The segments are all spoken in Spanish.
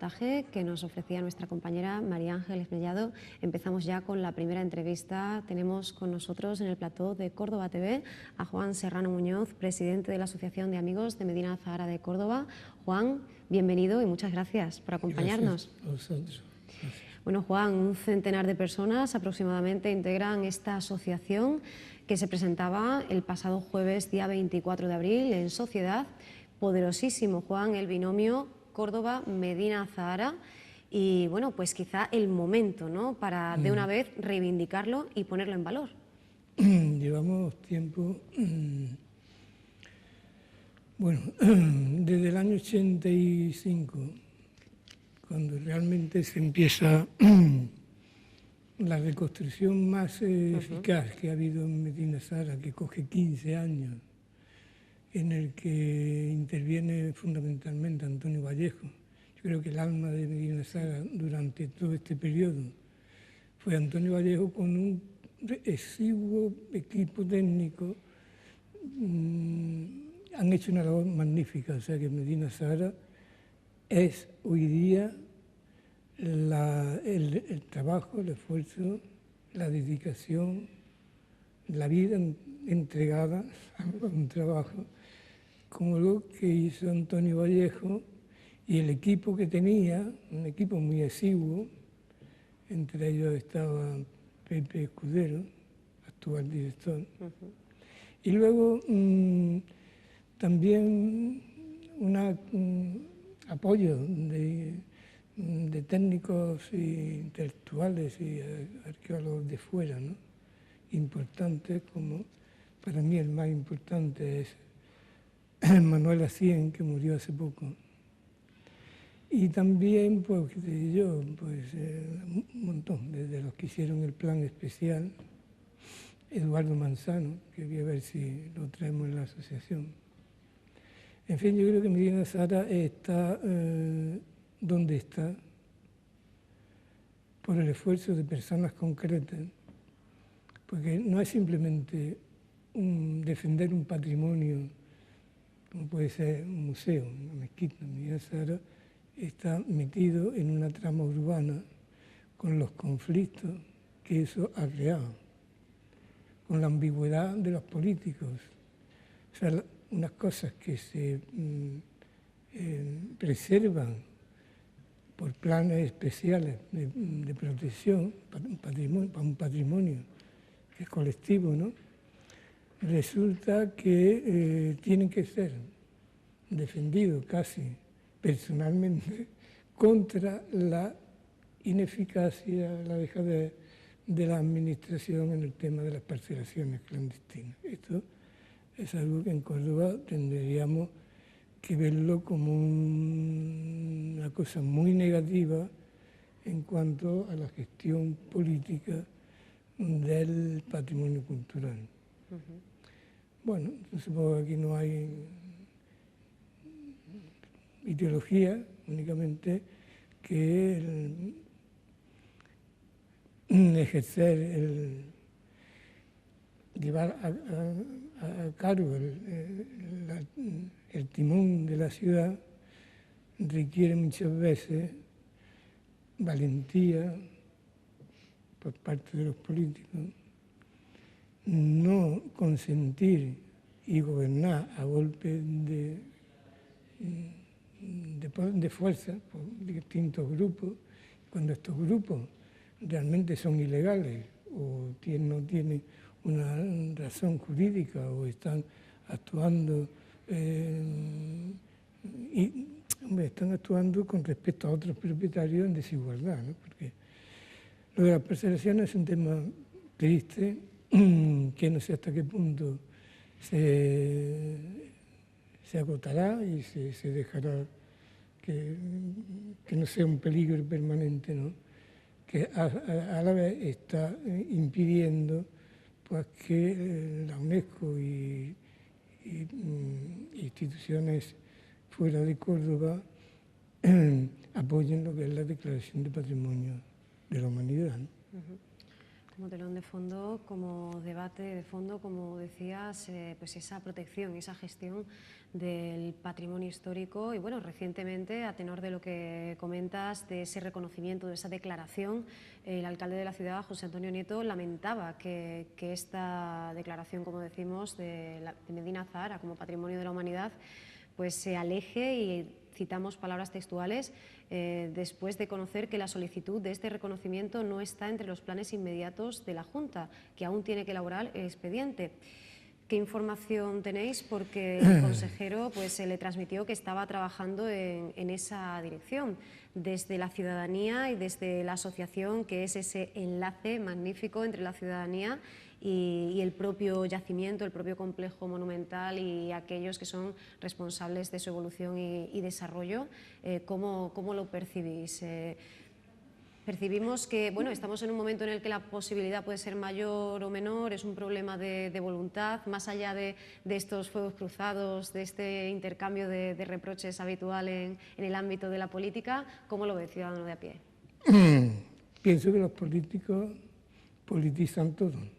reportaje que nos ofrecía nuestra compañera María Ángeles Mellado. Empezamos ya con la primera entrevista. Tenemos con nosotros en el plató de Córdoba TV a Juan Serrano Muñoz, presidente de la Asociación de Amigos de Medina Azahara de Córdoba. Juan, bienvenido y muchas gracias por acompañarnos. Gracias a vosotros. Gracias. Bueno, Juan, un centenar de personas aproximadamente integran esta asociación que se presentaba el pasado jueves, día 24 de abril, en Sociedad. Poderosísimo, Juan, el binomio Córdoba-Medina Azahara. Y bueno, pues quizá el momento, ¿no?, para de una vez reivindicarlo y ponerlo en valor. Llevamos tiempo, bueno, desde el año 85, cuando realmente se empieza la reconstrucción más eficaz que ha habido en Medina Azahara, que coge 15 años, en el que interviene fundamentalmente Antonio Vallejo. Yo creo que el alma de Medina Azahara durante todo este periodo fue Antonio Vallejo, con un exiguo equipo técnico. Han hecho una labor magnífica, o sea que Medina Azahara es hoy día el trabajo, el esfuerzo, la dedicación, la vida entregada a un trabajo como lo que hizo Antonio Vallejo y el equipo que tenía, un equipo muy exiguo. Entre ellos estaba Pepe Escudero, actual director. Y luego también un apoyo de técnicos e intelectuales y arqueólogos de fuera, ¿no?, importantes, como para mí el más importante es Manuel Acien, que murió hace poco. Y también, pues, un montón, desde los que hicieron el plan especial, Eduardo Manzano, que voy a ver si lo traemos en la asociación. En fin, yo creo que Medina Azahara está donde está por el esfuerzo de personas concretas, porque no es simplemente defender un patrimonio, como puede ser un museo, una mezquita. Medina Azahara está metido en una trama urbana con los conflictos que eso ha creado, con la ambigüedad de los políticos. O sea, unas cosas que se preservan por planes especiales de protección para un patrimonio que es colectivo, ¿no?, resulta que tienen que ser defendidos casi personalmente contra la ineficacia, la dejadez de la administración en el tema de las parcelaciones clandestinas. Esto es algo que en Córdoba tendríamos que verlo como una cosa muy negativa en cuanto a la gestión política del patrimonio cultural. Bueno, supongo que aquí no hay ideología, únicamente que ejercer, llevar a cargo el timón de la ciudad requiere muchas veces valentía por parte de los políticos, no consentir y gobernar a golpe de fuerza por distintos grupos, cuando estos grupos realmente son ilegales o no tienen una razón jurídica o están actuando están actuando con respecto a otros propietarios en desigualdad, ¿no? Porque lo de las parcelaciones es un tema triste, que no sé hasta qué punto se agotará y se dejará que no sea un peligro permanente, ¿no?, que a la vez está impidiendo, pues, que la UNESCO y instituciones fuera de Córdoba apoyen lo que es la Declaración de Patrimonio de la Humanidad, ¿no? Como telón de fondo, como debate de fondo, como decías, pues esa protección, esa gestión del patrimonio histórico y bueno, recientemente, a tenor de lo que comentas, de ese reconocimiento, de esa declaración, el alcalde de la ciudad, José Antonio Nieto, lamentaba que esta declaración, como decimos, de Medina Azahara como Patrimonio de la Humanidad, pues se aleje, y citamos palabras textuales, después de conocer que la solicitud de este reconocimiento no está entre los planes inmediatos de la Junta, que aún tiene que elaborar el expediente. ¿Qué información tenéis? Porque el consejero pues, se le transmitió que estaba trabajando en esa dirección, desde la ciudadanía y desde la asociación, que es ese enlace magnífico entre la ciudadanía y el propio yacimiento, el propio complejo monumental y aquellos que son responsables de su evolución y desarrollo. ¿Cómo lo percibís? Percibimos que bueno, estamos en un momento en el que la posibilidad puede ser mayor o menor, es un problema de voluntad, más allá de estos fuegos cruzados, de este intercambio de reproches habitual en el ámbito de la política. ¿Cómo lo ve el ciudadano de a pie? Pienso que los políticos politizan todo.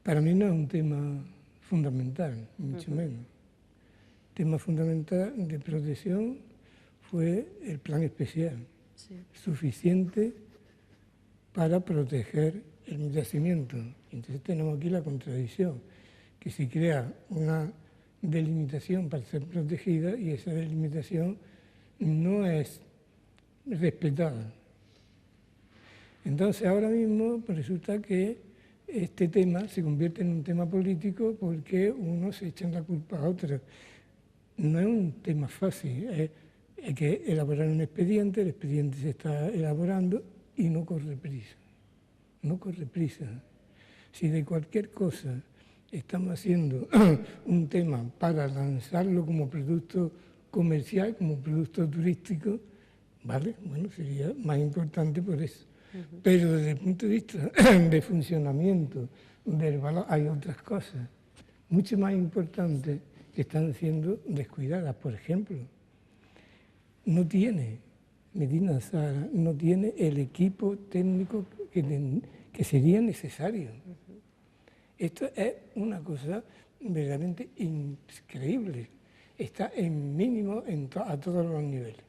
Para mí no es un tema fundamental, mucho menos. El tema fundamental de protección fue el plan especial. Sí. Suficiente para proteger el yacimiento. Entonces tenemos aquí la contradicción, que se crea una delimitación para ser protegida y esa delimitación no es respetada. Entonces ahora mismo pues, resulta que este tema se convierte en un tema político porque unos se echan la culpa a otros. No es un tema fácil, hay que elaborar un expediente, el expediente se está elaborando y no corre prisa. No corre prisa. Si de cualquier cosa estamos haciendo un tema para lanzarlo como producto comercial, como producto turístico, vale, bueno, sería más importante por eso. Pero desde el punto de vista de funcionamiento del valor hay otras cosas mucho más importantes que están siendo descuidadas. Por ejemplo, no tiene, Medina Azahara no tiene el equipo técnico que sería necesario. Esto es una cosa verdaderamente increíble. Está en mínimo a todos los niveles.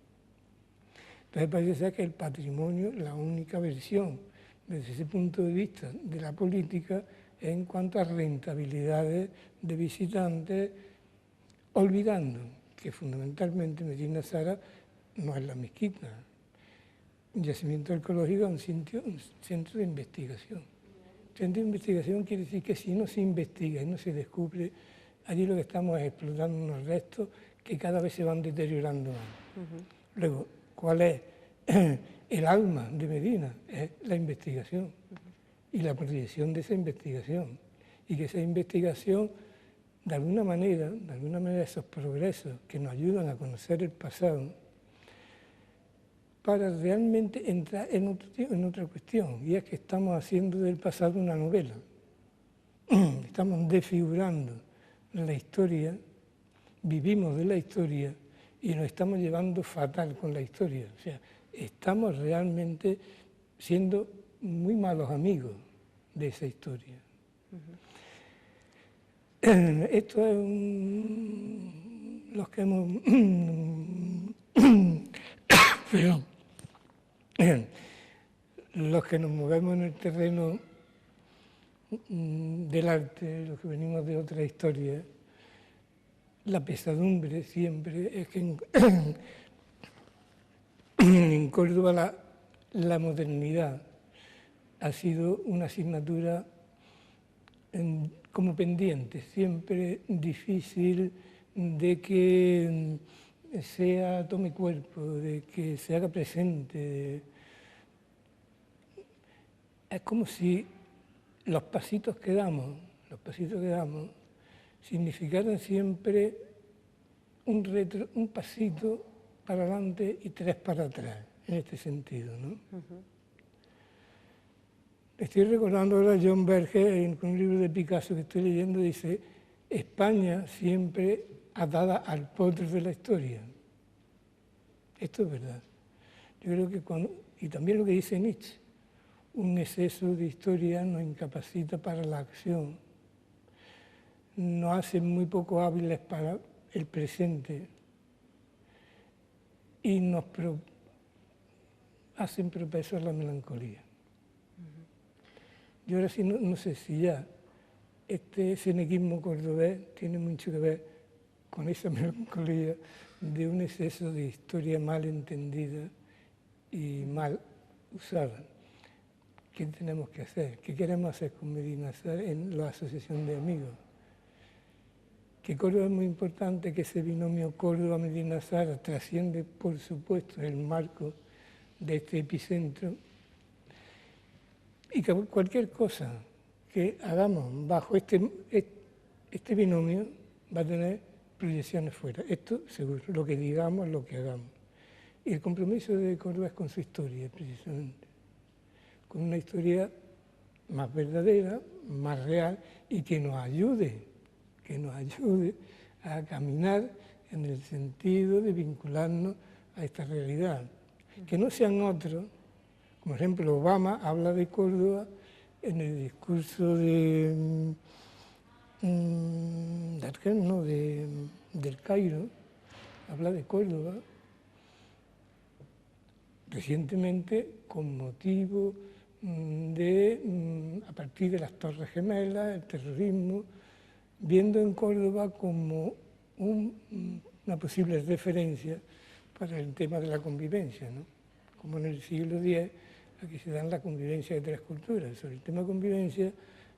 Entonces parece ser que el patrimonio, la única versión desde ese punto de vista de la política es en cuanto a rentabilidades de visitantes, olvidando que fundamentalmente Medina Azahara no es la mezquita. Un yacimiento arqueológico es un centro de investigación. Centro de investigación quiere decir que si no se investiga y no se descubre, allí lo que estamos es explotando unos restos que cada vez se van deteriorando más. Luego, ¿cuál es el alma de Medina? Es la investigación y la proyección de esa investigación. Y que esa investigación, de alguna manera esos progresos que nos ayudan a conocer el pasado, para realmente entrar en otra cuestión, y es que estamos haciendo del pasado una novela. Estamos desfigurando la historia, vivimos de la historia y nos estamos llevando fatal con la historia. O sea, estamos realmente siendo muy malos amigos de esa historia. Esto es los que hemos... los que nos movemos en el terreno del arte, los que venimos de otra historia, la pesadumbre siempre es que en Córdoba la modernidad ha sido una asignatura como pendiente, siempre difícil de que tome cuerpo, de que se haga presente. Es como si los pasitos que damos significaran siempre un pasito para adelante y 3 para atrás, en este sentido, ¿no? Estoy recordando ahora a John Berger, en un libro de Picasso que estoy leyendo, dice: España siempre atada al potro de la historia. Esto es verdad. Yo creo que y también lo que dice Nietzsche, un exceso de historia nos incapacita para la acción, nos hace muy poco hábiles para el presente y nos hacen propensos a la melancolía. Yo ahora sí no sé si ya este senequismo cordobés tiene mucho que ver con esa melancolía de un exceso de historia mal entendida y mal usada. ¿Qué tenemos que hacer? ¿Qué queremos hacer con Medina Zara en la asociación de amigos? Que Córdoba es muy importante, que ese binomio Córdoba-Medina Zara trasciende, por supuesto, el marco de este epicentro, y que cualquier cosa que hagamos bajo este binomio va a tener proyecciones fuera. Esto seguro, lo que digamos, lo que hagamos. Y el compromiso de Córdoba es con su historia, precisamente. Con una historia más verdadera, más real y que nos ayude a caminar en el sentido de vincularnos a esta realidad. Que no sean otros, como por ejemplo Obama habla de Córdoba en el discurso del Cairo, habla de Córdoba recientemente con motivo a partir de las Torres Gemelas, el terrorismo, viendo en Córdoba como una posible referencia para el tema de la convivencia, ¿no? Como en el siglo X, aquí se dan la convivencia de tres culturas. Sobre el tema convivencia,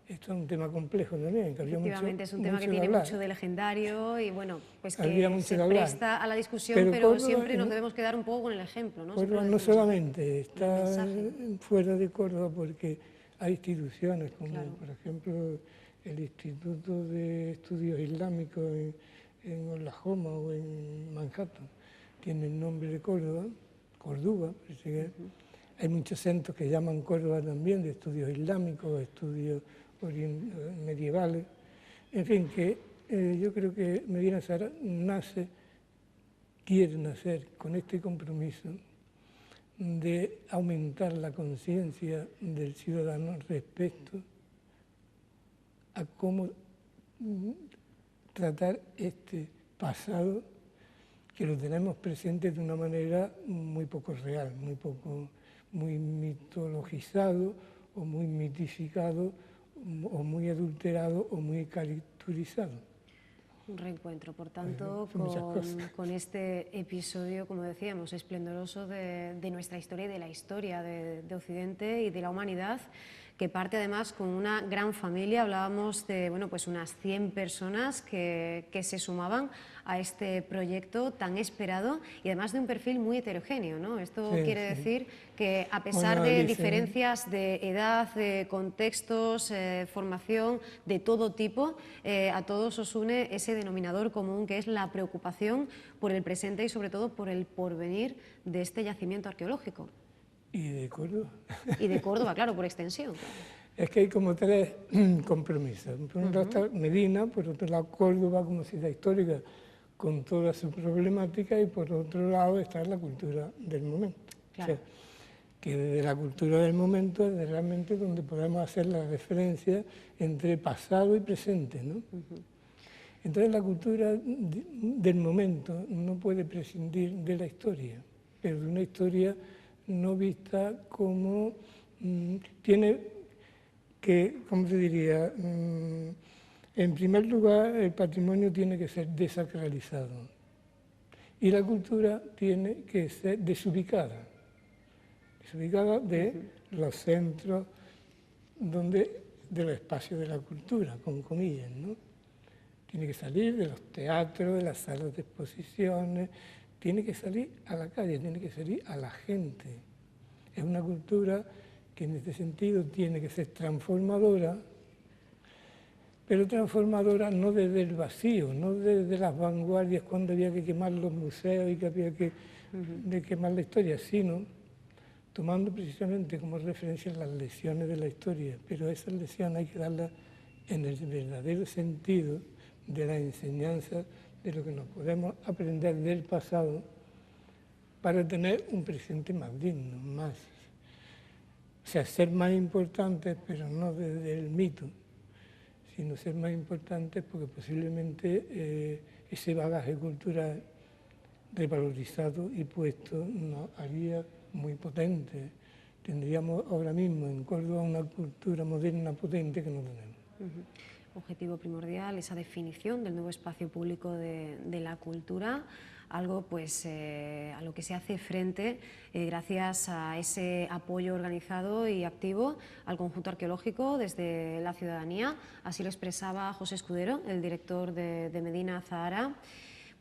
esto es un tema complejo también. Efectivamente, es un tema que tiene mucho de legendario y bueno, pues que se presta a la discusión, pero Córdoba, siempre nos debemos quedar un poco con el ejemplo, ¿no? Córdoba no solamente está fuera de Córdoba porque hay instituciones como, por ejemplo, el Instituto de Estudios Islámicos en Oklahoma o en Manhattan, tiene el nombre de Córdoba, parece que hay muchos centros que llaman Córdoba también, de estudios islámicos, estudios medievales. En fin, que yo creo que Medina Zara quiere nacer con este compromiso de aumentar la conciencia del ciudadano respecto a cómo tratar este pasado que lo tenemos presente de una manera muy poco real, muy mitologizado o muy mitificado o muy adulterado o muy caricaturizado. Un reencuentro, por tanto, con este episodio, como decíamos, esplendoroso de nuestra historia y de la historia de Occidente y de la humanidad, que parte además con una gran familia. Hablábamos de pues unas 100 personas que se sumaban a este proyecto tan esperado y además de un perfil muy heterogéneo, ¿no? Esto quiere decir que a pesar de diferencias de edad, de contextos, formación, de todo tipo, a todos os une ese denominador común que es la preocupación por el presente y sobre todo por el porvenir de este yacimiento arqueológico. Y de Córdoba. Y de Córdoba, claro, por extensión. Es que hay como tres compromisos. Por un lado está Medina, por otro lado Córdoba como ciudad histórica con toda su problemática y por otro lado está la cultura del momento. Claro. O sea, que desde la cultura del momento es realmente donde podemos hacer la referencia entre pasado y presente, ¿no? Entonces la cultura del momento no puede prescindir de la historia, pero de una historia no vista como tiene que, ¿cómo se diría? En primer lugar, el patrimonio tiene que ser desacralizado y la cultura tiene que ser desubicada de los centros del espacio de la cultura, con comillas, ¿no? Tiene que salir de los teatros, de las salas de exposiciones, tiene que salir a la calle, tiene que salir a la gente. Es una cultura que en este sentido tiene que ser transformadora, pero transformadora no desde el vacío, no desde las vanguardias cuando había que quemar los museos y que había que quemar la historia, sino tomando precisamente como referencia las lecciones de la historia, pero esas lecciones hay que darlas en el verdadero sentido de la enseñanza de lo que nos podemos aprender del pasado para tener un presente más digno, O sea, ser más importantes, pero no desde el mito, sino ser más importantes porque posiblemente ese bagaje cultural revalorizado y puesto nos haría muy potentes. Tendríamos ahora mismo en Córdoba una cultura moderna potente que no tenemos. Objetivo primordial, esa definición del nuevo espacio público de la cultura, algo pues a lo que se hace frente gracias a ese apoyo organizado y activo al conjunto arqueológico desde la ciudadanía. Así lo expresaba José Escudero, el director de Medina Azahara.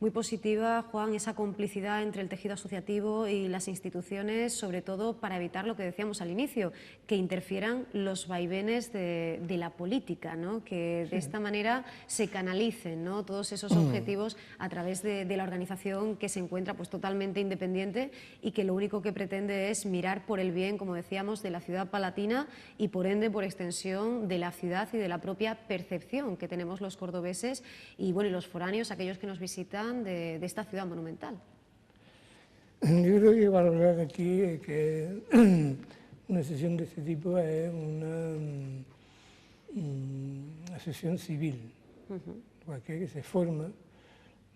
Muy positiva, Juan, esa complicidad entre el tejido asociativo y las instituciones, sobre todo para evitar lo que decíamos al inicio, que interfieran los vaivenes de la política, ¿no? Que de esta manera se canalicen, ¿no?, todos esos objetivos a través de la organización que se encuentra pues totalmente independiente y que lo único que pretende es mirar por el bien, como decíamos, de la ciudad palatina y por ende, por extensión, de la ciudad y de la propia percepción que tenemos los cordobeses y, bueno, y los foráneos, aquellos que nos visitan de esta ciudad monumental. Yo creo que valorar aquí que una sesión de este tipo es una sesión civil, porque que se forma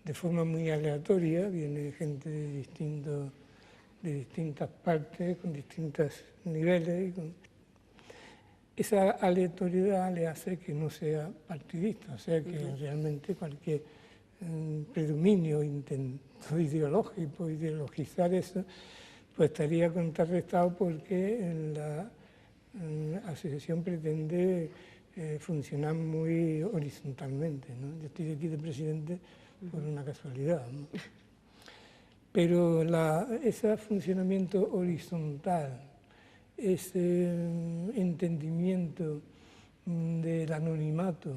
de forma muy aleatoria, viene gente de distintas partes, con distintos niveles. Esa aleatoriedad le hace que no sea partidista, o sea que realmente cualquier predominio, intento ideológico, ideologizar eso, pues estaría contrarrestado porque la asociación pretende funcionar muy horizontalmente, ¿no? Yo estoy aquí de presidente por una casualidad, ¿no? Pero ese funcionamiento horizontal, ese entendimiento del anonimato,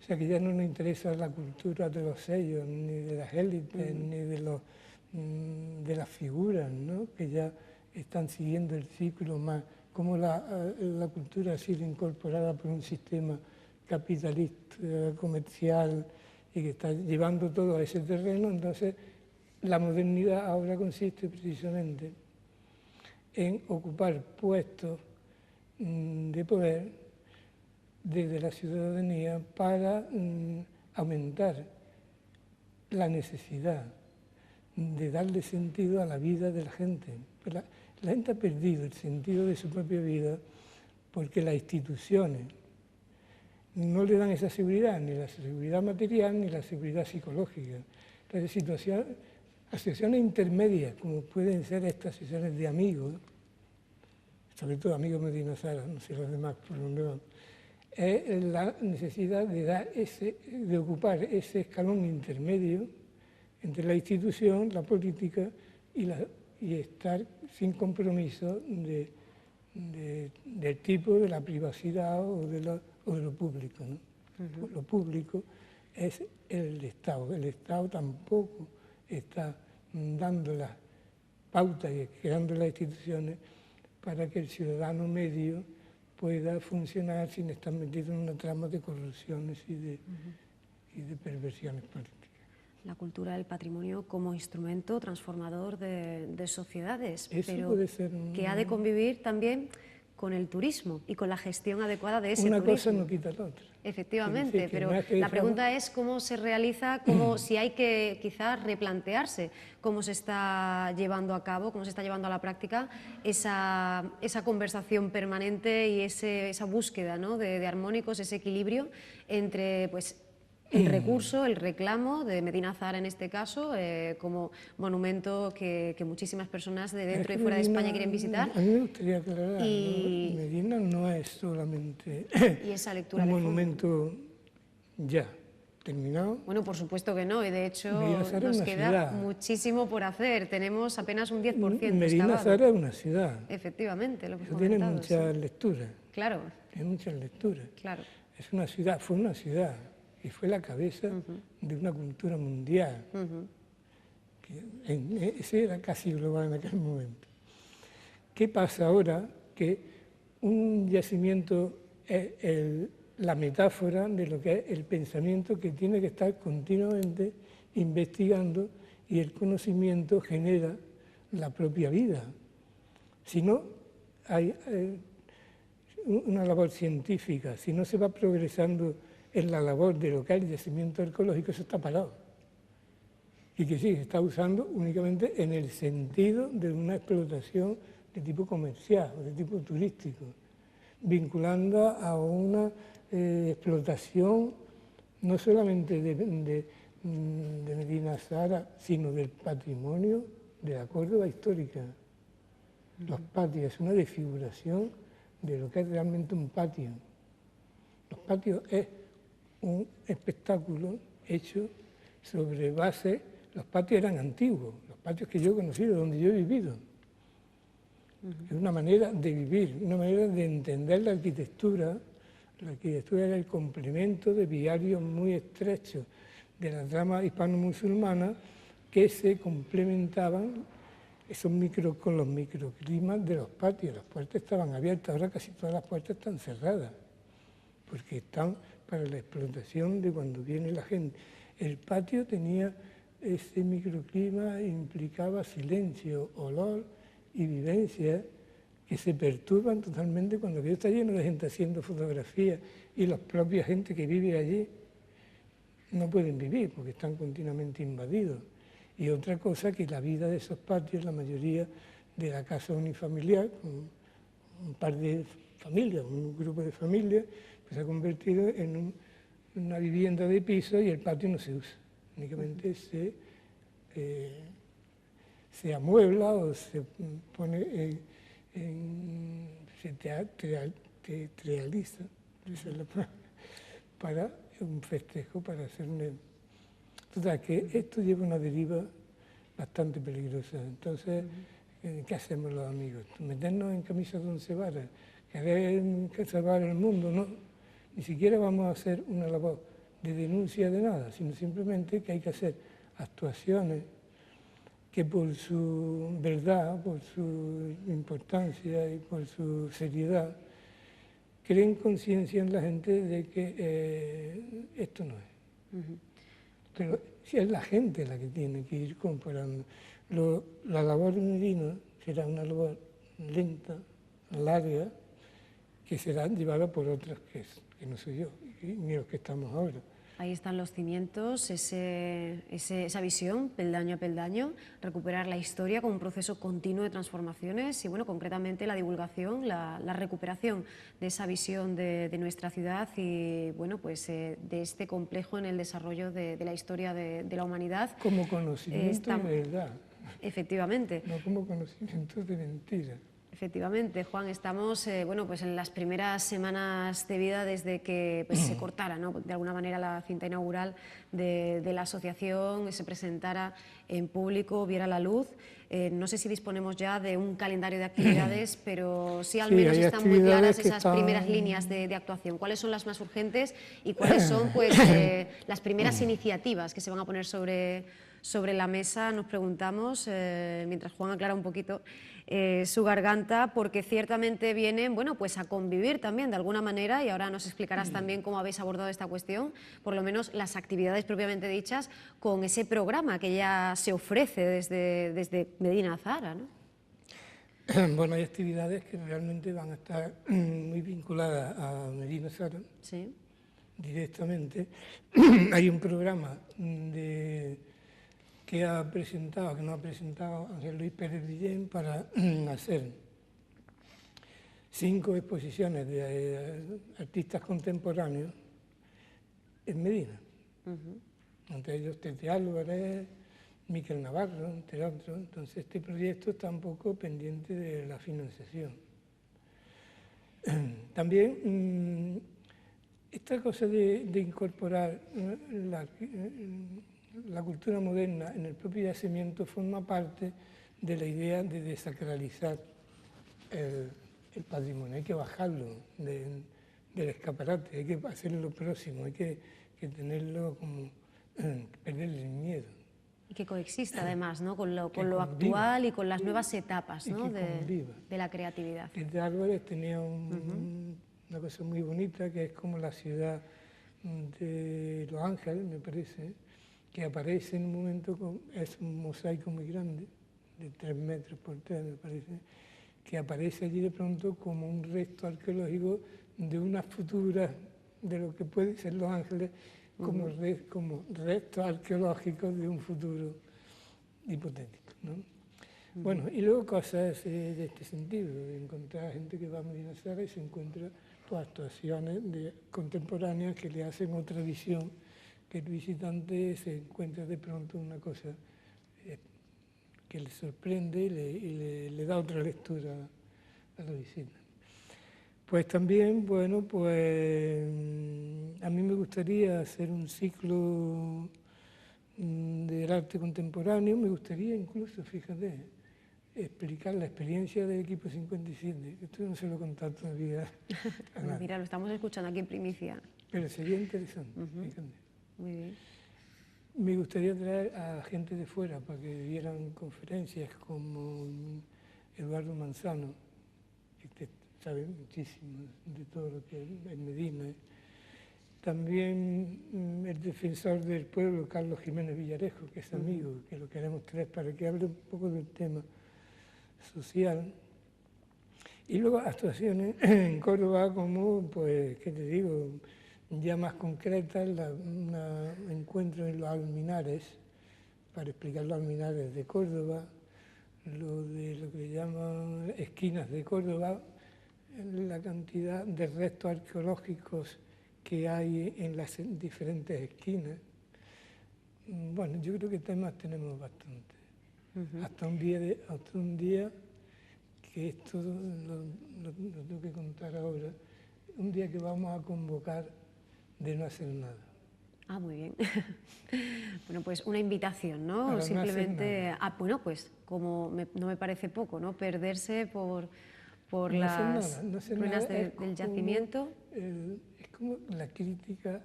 o sea que ya no nos interesa la cultura de los sellos, ni de las élites, ni de las figuras, ¿no?, que ya están siguiendo el ciclo más, como la cultura ha sido incorporada por un sistema capitalista, comercial, y que está llevando todo a ese terreno. Entonces la modernidad ahora consiste precisamente en ocupar puestos de poder desde la ciudadanía para aumentar la necesidad de darle sentido a la vida de la gente. La gente ha perdido el sentido de su propia vida porque las instituciones no le dan esa seguridad, ni la seguridad material ni la seguridad psicológica. Entonces, asociaciones intermedias, como pueden ser estas asociaciones de amigos, sobre todo amigos Medina Azahara, no sé los demás por dónde van, es la necesidad de ocupar ese escalón intermedio entre la institución, la política y estar sin compromiso del tipo de la privacidad o de lo público, ¿no? Lo público es el Estado. El Estado tampoco está dando las pautas y creando las instituciones para que el ciudadano medio pueda funcionar sin estar metido en una trama de corrupciones y de perversiones políticas. La cultura del patrimonio como instrumento transformador de sociedades, Eso pero puede ser que ha de convivir también con el turismo y con la gestión adecuada de ese turismo. Una cosa no quita la otra. Efectivamente, Sí, pero la pregunta es cómo se realiza, si hay que quizás replantearse cómo se está llevando a cabo, cómo se está llevando a la práctica esa conversación permanente y esa búsqueda, ¿no?, de armónicos, ese equilibrio entre pues, el recurso, el reclamo de Medina Azahara en este caso, como monumento que muchísimas personas de dentro y fuera de España quieren visitar. A mí me gustaría aclarar, ¿no? Medina no es solamente y esa lectura un monumento ya terminado. Bueno, por supuesto que no, y de hecho nos queda ciudad. Muchísimo por hacer. Tenemos apenas un 10% Medina Azahara es una ciudad. Efectivamente, lo hemos Tiene comentado. muchas lecturas. Claro. Tiene muchas lecturas. Claro. Es una ciudad, fue una ciudad y fue la cabeza de una cultura mundial. Ese era casi global en aquel momento. ¿Qué pasa ahora? Que un yacimiento es la metáfora de lo que es el pensamiento que tiene que estar continuamente investigando, y el conocimiento genera la propia vida. Si no hay una labor científica, si no se va progresando en la labor de lo que es el yacimiento arqueológico, eso está parado. Y que sí, se está usando únicamente en el sentido de una explotación de tipo comercial o de tipo turístico, vinculando a una explotación no solamente de Medina Zahara, sino del patrimonio de la Córdoba histórica. Los patios es una desfiguración de lo que es realmente un patio. Los patios es un espectáculo hecho sobre base. Los patios eran antiguos, los patios que yo he conocido, donde yo he vivido. Es una manera de vivir, una manera de entender la arquitectura. La arquitectura era el complemento de viarios muy estrechos de la trama hispano-musulmana que se complementaban con los microclimas de los patios. Las puertas estaban abiertas, ahora casi todas las puertas están cerradas, porque están para la explotación de cuando viene la gente. El patio tenía ese microclima, implicaba silencio, olor y vivencia que se perturban totalmente cuando aquello está lleno de gente haciendo fotografías y la propia gente que vive allí no pueden vivir porque están continuamente invadidos. Y otra cosa, que la vida de esos patios, la mayoría de la casa unifamiliar, con un par de familias, un grupo de familias, pues se ha convertido en una vivienda de piso y el patio no se usa, únicamente se amuebla o se pone se teatraliza para un festejo, para hacer un... Total, que esto lleva una deriva bastante peligrosa. Entonces, ¿qué hacemos los amigos? ¿Meternos en camisa de once varas? ¿Querer salvar el mundo? No, ni siquiera vamos a hacer una labor de denuncia de nada, sino simplemente que hay que hacer actuaciones que por su verdad, por su importancia y por su seriedad, creen conciencia en la gente de que esto no es. Pero si es la gente la que tiene que ir comparando. La labor de Medina será una labor lenta, larga, que será llevada por otros que no soy yo, ni los que estamos ahora. Ahí están los cimientos, esa visión, peldaño a peldaño, recuperar la historia como un proceso continuo de transformaciones y, bueno, concretamente la divulgación, la recuperación de esa visión de nuestra ciudad y, bueno, pues de este complejo en el desarrollo de la historia de la humanidad. Como conocimiento de verdad. Efectivamente. No como conocimiento de mentira. Efectivamente, Juan, estamos bueno, pues en las primeras semanas de vida desde que pues, se cortara, ¿no?, de alguna manera la cinta inaugural de la asociación, se presentara en público, viera la luz. No sé si disponemos ya de un calendario de actividades, pero sí al menos están muy claras esas primeras líneas de actuación. ¿Cuáles son las más urgentes y cuáles son pues, las primeras iniciativas que se van a poner sobre la mesa? Nos preguntamos, mientras Juan aclara un poquito su garganta, porque ciertamente vienen, bueno, pues a convivir también de alguna manera, y ahora nos explicarás también cómo habéis abordado esta cuestión, por lo menos las actividades propiamente dichas, con ese programa que ya se ofrece desde Medina Zahara, ¿no? Bueno, hay actividades que realmente van a estar muy vinculadas a Medina Zahara, sí, directamente. Hay un programa que nos ha presentado Ángel Luis Pérez Villén para hacer 5 exposiciones de artistas contemporáneos en Medina. Entre ellos Tete Álvarez, Miquel Navarro, entre otros. Entonces este proyecto está un poco pendiente de la financiación. También esta cosa de incorporar la cultura moderna en el propio yacimiento forma parte de la idea de desacralizar el patrimonio. Hay que bajarlo del escaparate, hay que hacerlo próximo, hay que tenerlo como perderle el miedo. Y que coexista además, ¿no?, con lo actual y con las nuevas etapas, ¿no?, de la creatividad. Tete Álvarez tenía una cosa muy bonita, que es como la ciudad de Los Ángeles, me parece, que aparece en un momento, es un mosaico muy grande, de 3 metros por 3, me parece, que aparece allí de pronto como un resto arqueológico de unas futuras, de lo que pueden ser Los Ángeles, como restos arqueológicos de un futuro hipotético, ¿no? Bueno, y luego cosas de este sentido, de encontrar gente que va a Medina Zahara y se encuentra pues, actuaciones contemporáneas que le hacen otra visión, que el visitante se encuentra de pronto una cosa que le sorprende y le da otra lectura a la visita. Pues también, bueno, pues a mí me gustaría hacer un ciclo del arte contemporáneo, me gustaría incluso, fíjate, explicar la experiencia del equipo 57, que esto no se lo he contado todavía a nadie. Mira, lo estamos escuchando aquí en primicia. Pero sería interesante, fíjate. Muy bien. Me gustaría traer a gente de fuera para que dieran conferencias como Eduardo Manzano, que sabe muchísimo de todo lo que es Medina. También el defensor del pueblo, Carlos Jiménez Villarejo, que es amigo, que lo queremos traer para que hable un poco del tema social. Y luego actuaciones en Córdoba como, pues, ¿qué te digo?, ya más concretas, un encuentro en los alminares, para explicar los alminares de Córdoba, lo que llaman esquinas de Córdoba, la cantidad de restos arqueológicos que hay en las diferentes esquinas. Bueno, yo creo que temas tenemos bastante. Hasta un día, que esto lo tengo que contar ahora, un día que vamos a convocar de no hacer nada. Ah, muy bien. Bueno, pues una invitación, ¿no? Para simplemente, bueno, pues como no me parece poco, ¿no? Perderse por las ruinas del yacimiento. Es como la crítica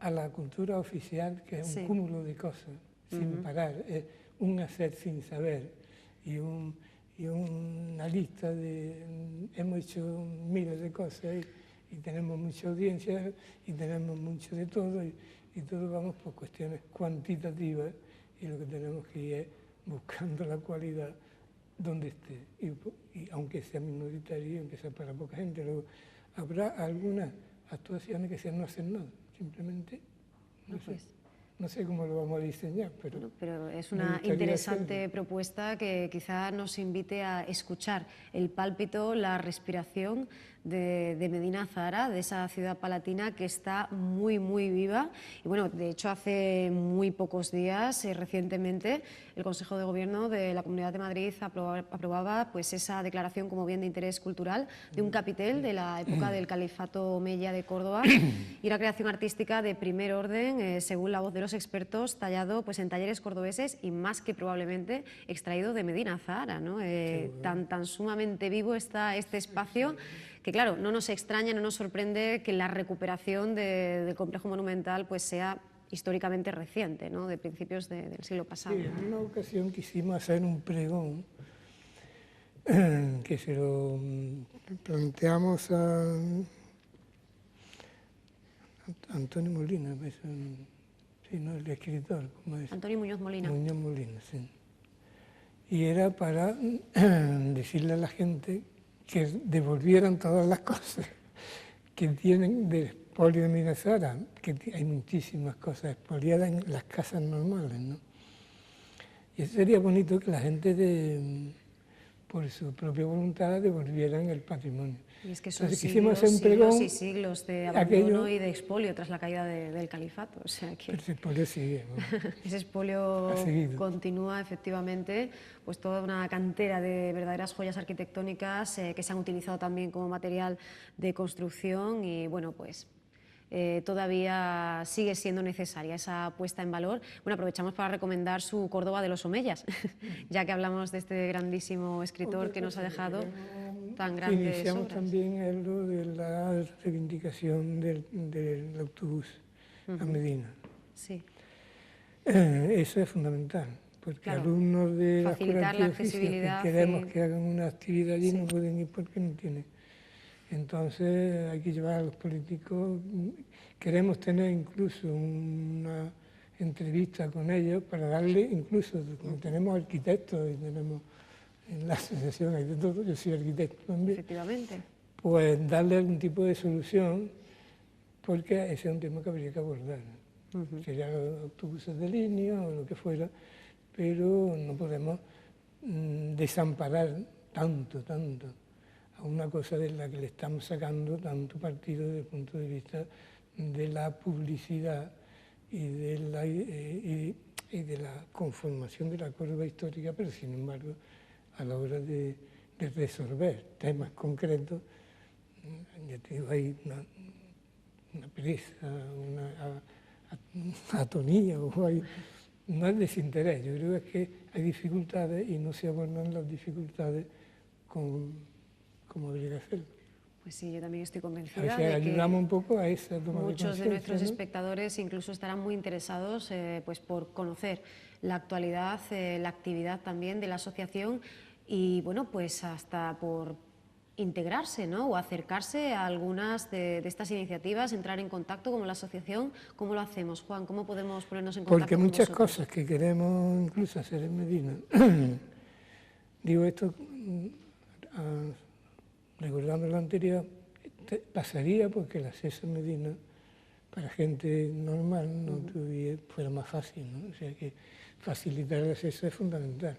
a la cultura oficial, que es un cúmulo de cosas, sin parar, es un hacer sin saber y una lista de... Hemos hecho miles de cosas y tenemos mucha audiencia y tenemos mucho de todo y todo vamos por cuestiones cuantitativas y lo que tenemos que ir es buscando la cualidad donde esté y aunque sea minoritario, aunque sea para poca gente, luego habrá algunas actuaciones que sean no hacen nada, simplemente no sé cómo lo vamos a diseñar, pero... Bueno, pero es una interesante propuesta que quizá nos invite a escuchar el pálpito, la respiración de Medina Zahara, de esa ciudad palatina que está muy, muy viva. Y bueno, de hecho, hace muy pocos días, recientemente, el Consejo de Gobierno de la Comunidad de Madrid aprobaba pues, esa declaración como bien de interés cultural de un capitel de la época del Califato Omeya de Córdoba y una creación artística de primer orden, según la voz de los expertos, tallado pues, en talleres cordobeses y más que probablemente extraído de Medina Zahara, ¿no? Tan sumamente vivo está este espacio que, claro, no nos extraña, no nos sorprende que la recuperación del complejo monumental pues, sea históricamente reciente, ¿no? De principios del siglo pasado. Sí, en una ocasión quisimos hacer un pregón que se lo planteamos a Antonio Molina, pues, sí, ¿no? El escritor, ¿cómo es? Antonio Muñoz Molina. Muñoz Molina, sí. Y era para decirle a la gente que devolvieran todas las cosas que tienen del expolio de Medina Zahara, que hay muchísimas cosas expoliadas en las casas normales, ¿no? Y eso sería bonito que la gente, por su propia voluntad, devolvieran el patrimonio. Y es que son siglos y siglos de abandono y de expolio tras la caída del califato. O sea que pero ese expolio sigue, ¿no? Ese expolio continúa, efectivamente, pues toda una cantera de verdaderas joyas arquitectónicas que se han utilizado también como material de construcción y, bueno, pues todavía sigue siendo necesaria esa puesta en valor. Bueno, aprovechamos para recomendar su Córdoba de los Omeyas, ya que hablamos de este grandísimo escritor que nos ha dejado tan grandes obras. Iniciamos también lo de la reivindicación del autobús a Medina. Sí. Eso es fundamental, porque claro, alumnos de la Escuela de Oficios que queremos que hagan una actividad allí no pueden ir porque no tienen. Entonces hay que llevar a los políticos, queremos tener incluso una entrevista con ellos para darle, incluso como tenemos arquitectos y tenemos en la asociación hay de todo, yo soy arquitecto también, Efectivamente. pues darle algún tipo de solución, porque ese es un tema que habría que abordar. Serían los autobuses de línea o lo que fuera, pero no podemos desamparar tanto a una cosa de la que le estamos sacando tanto partido desde el punto de vista de la publicidad y de la conformación de la curva histórica, pero sin embargo, a la hora de resolver temas concretos, ya te digo, hay una pereza, una atonía, o no es desinterés, yo creo que hay dificultades y no se abordan las dificultades como habría que hacerlo. Pues sí, yo también estoy A convencida ver si de ayudamos que un poco a esa toma de muchos de conciencia, nuestros ¿no? espectadores incluso estarán muy interesados pues por conocer la actualidad, la actividad también de la asociación y bueno, pues hasta por integrarse, ¿no? O acercarse a algunas de estas iniciativas, entrar en contacto con la asociación. ¿Cómo lo hacemos, Juan? ¿Cómo podemos ponernos en contacto Porque con muchas vosotros? cosas que queremos incluso hacer en Medina, digo esto recordando lo anterior, pasaría porque el acceso a Medina para gente normal no fuera más fácil, ¿no? O sea que facilitar el acceso es fundamental.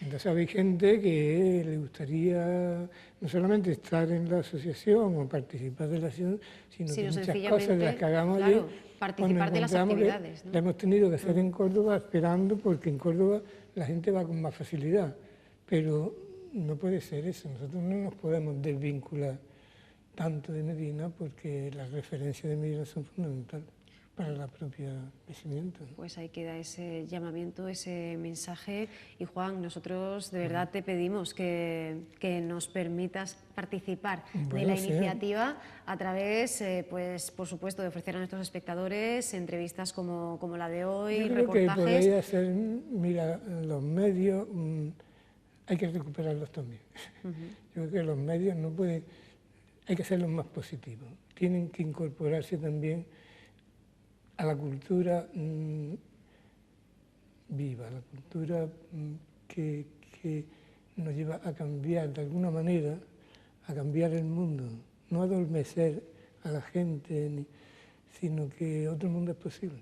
Entonces hay gente que le gustaría no solamente estar en la asociación o participar de la asociación, sino que muchas cosas de las que hagamos claro, allí, participar de las actividades, ¿no? la hemos tenido que hacer en Córdoba esperando, porque en Córdoba la gente va con más facilidad, pero no puede ser eso, nosotros no nos podemos desvincular tanto de Medina porque las referencias de Medina son fundamentales para la propia crecimiento, ¿no? Pues ahí queda ese llamamiento, ese mensaje. Y Juan, nosotros de verdad te pedimos que nos permitas participar de la iniciativa a través, pues por supuesto, de ofrecer a nuestros espectadores entrevistas como la de hoy, Yo creo reportajes. que podéis hacer, mira, los medios hay que recuperarlos también. Yo creo que los medios no pueden, hay que hacerlos más positivos. Tienen que incorporarse también a la cultura viva, la cultura que nos lleva a cambiar de alguna manera, a cambiar el mundo, no adormecer a la gente, sino que otro mundo es posible.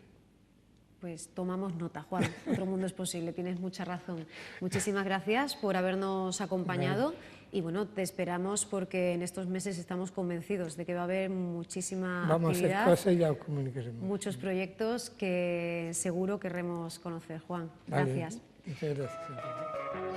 Pues tomamos nota, Juan, otro mundo es posible, tienes mucha razón. Muchísimas gracias por habernos acompañado y bueno, te esperamos porque en estos meses estamos convencidos de que va a haber muchísima actividad. Vamos a hacer cosas y ya os comunicaremos. Muchos proyectos que seguro querremos conocer, Juan. Gracias. Vale, muchas gracias.